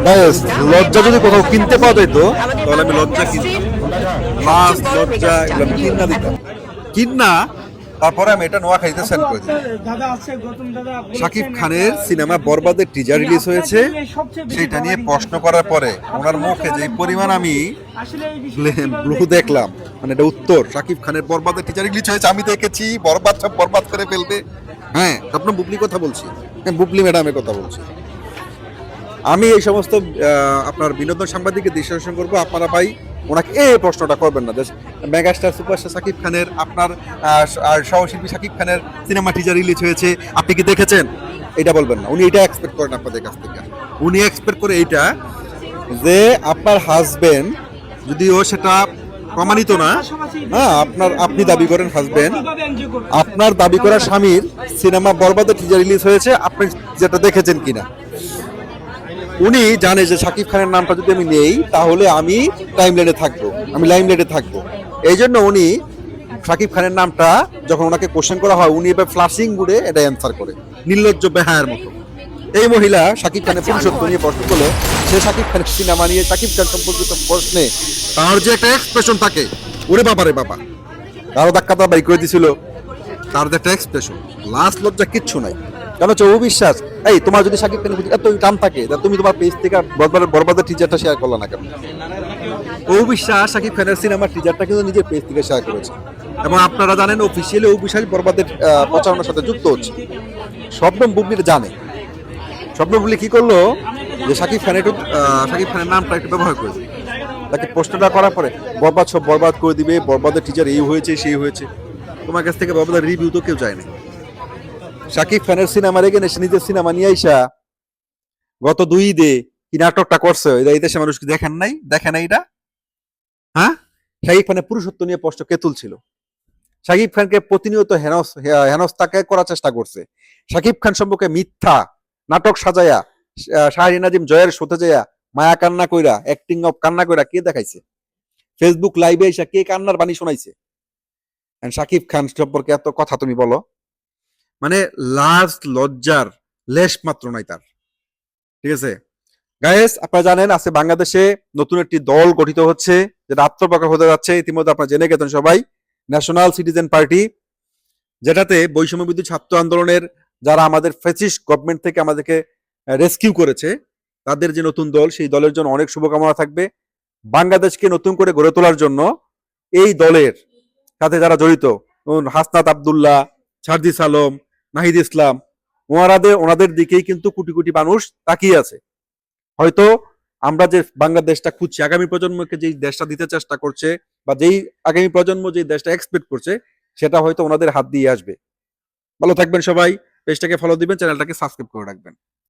Guys, লজ্জা যদি কোথাও কিনতে পাওয়া যেত তাহলে আমি লজ্জা কিনতাম। লাশ, লজ্জা এগুলো আমি কিনা দিতাম, কিনা তারপরে আমি এটা নোয়াখালীতে সেন্ড করে দিতাম। শাকিব খানের সিনেমা বরবাদের টিজার রিলিজ হয়েছে, সেটা নিয়ে প্রশ্ন করার পরে ওনার মুখে যে পরিমাণ আমি ব্লু দেখলাম, মানে এটা উত্তর। শাকিব খানের বরবাদের টিজার রিলিজ হয়েছে, আমি দেখেছি, বরবাদ সব বরবাদ করে ফেলবে। হ্যাঁ, স্বপ্ন বুবলি কথা বলছি, হ্যাঁ বুবলি ম্যাডামের কথা বলছি। আমি এই সমস্ত আপনার বিনোদন সাংবাদিককে দৃষ্টি করবো, আপনারা ভাই ওনাকে এই প্রশ্নটা করবেন না। মেগাস্টার সুপারস্টার শাকিব খানের, আপনার সহশিল্পী শাকিব খানের সিনেমা টিজার রিলিজ হয়েছে, আপনি কি দেখেছেন, এটা বলবেন না। উনি এটা এক্সপেক্ট করেন আপনাদের কাছ থেকে। উনি এক্সপেক্ট করে এইটা যে আপনার হাজবেন্ড, যদিও সেটা প্রমাণিত না, হ্যাঁ, আপনি দাবি করেন হাজবেন্ড, আপনার দাবি করা স্বামীর সিনেমা বরবাদের টিজার রিলিজ হয়েছে, আপনি যেটা দেখেছেন কিনা। উনি জানে যে শাকিব খানের নামটা যদি আমি নেই তাহলে আমি টাইমলাইনে থাকবো, আমি লাইমলাইটে থাকবো। এই জন্য উনি শাকিব খানের নামটা যখন ওনাকে কোশ্চেন করা হয়, উনি এবার ফ্লাশিং বুড়ে এটা অ্যান্সার করে, নির্লজ্জ বেহায়ের মতো। এই মহিলা শাকিব খানের পুরুষত্ব নিয়ে প্রশ্ন করলে, সে শাকিব খানের সিনেমা নিয়ে শাকিব খান সম্পর্কিত প্রশ্নে তার যে একটা এক্সপ্রেশন থাকে, ওরে বাবা রে বাবা, তারও ধাক্কাটা বাই করে দিছিল। তার যে একটা এক্সপ্রেশন, লাস্ট লজ্জা কিচ্ছু নাই। কেন হচ্ছে অবিশ্বাস। এই তোমার যদি শাকিব খানের প্রতি এত টান থাকে, তুমি তোমার পেজ থেকে বরবাদের টিজারটা শেয়ার করলে না কেন? অবিশ্বাস শাকিব খানের সিনেমার টিজারটা কিন্তু নিজের পেজ থেকে শেয়ার করেছে, এবং আপনারা জানেন অফিসিয়ালি অবিশ্বাস বরবাদের প্রচারণার সাথে যুক্ত হচ্ছে। শবনম বুবলিটা জানে। শবনম বুবলি কি করলো, যে শাকিব খানের নামটা একটু ব্যবহার করে দিল, তাকে প্রশ্নটা করার পরে বরবাদ সব বরবাদ করে দিবে, বরবাদের টিজার এই হয়েছে সেই হয়েছে। তোমার কাছ থেকে বরবাদের রিভিউ তো কেউ চায় না। শাকিব খানের সিনেমা রেখে সে নিজের সিনেমা নিয়ে আইসা গত 2 ঈদে কি নাটকটা করছে, এই দেশে মানুষ কি দেখেন নাই, দেখে নাই এটা? হ্যাঁ, শাকিব খানের পুরুষত্ব নিয়ে প্রশ্ন কে তুলছিল? শাকিব খানকে প্রতিনিয়ত হেনস্থাকে করার চেষ্টা করছে। শাকিব খান সম্পর্কে মিথ্যা নাটক সাজায়া, শাহরিন নাজিম জয়ের শোতে যায়া মায়া কান্না কইরা, অ্যাক্টিং অফ কান্না কইরা কে দেখাইছে? ফেসবুক লাইভে এসে কে কান্নার বাণী শোনাইছে? শাকিব খান সম্পর্কে এত কথা তুমি বলো, মানে লাজ লজ্জার লেশ মাত্র নাই তার। ঠিক আছে গায়েস, আপনারা জানেন আছে বাংলাদেশে নতুন একটি দল গঠিত হচ্ছে, যেটা আত্মপ্রকাশ হতে যাচ্ছে, ইতিমধ্যে আপনারা জেনে গেছেন সবাই, ন্যাশনাল সিটিজেন পার্টি, যেটাতে বৈষম্য বিরোধী ছাত্র আন্দোলনের যারা আমাদের ফ্যাসিস্ট গভর্নমেন্ট থেকে আমাদেরকে রেস্কিউ করেছে, তাদের যে নতুন দল, সেই দলের জন্য অনেক শুভকামনা থাকবে। বাংলাদেশকে নতুন করে গড়ে তোলার জন্য এই দলের সাথে যারা জড়িত, হাসনাত আব্দুল্লাহ, সারজিস আলম, নাহিদ ইসলাম, ওনাদের দিকেই কিন্তু কোটি কোটি মানুষ তাকিয়ে আছে। হয়তো আমরা যে বাংলাদেশটা খুঁজছি, আগামী প্রজন্মকে যেই দেশটা দিতে চেষ্টা করছে, বা যেই আগামী প্রজন্ম যেই দেশটা এক্সপেক্ট করছে, সেটা হয়তো ওনাদের হাত দিয়ে আসবে। ভালো থাকবেন সবাই, পেজটাকে ফলো দিবেন, চ্যানেলটাকে সাবস্ক্রাইব করে রাখবেন।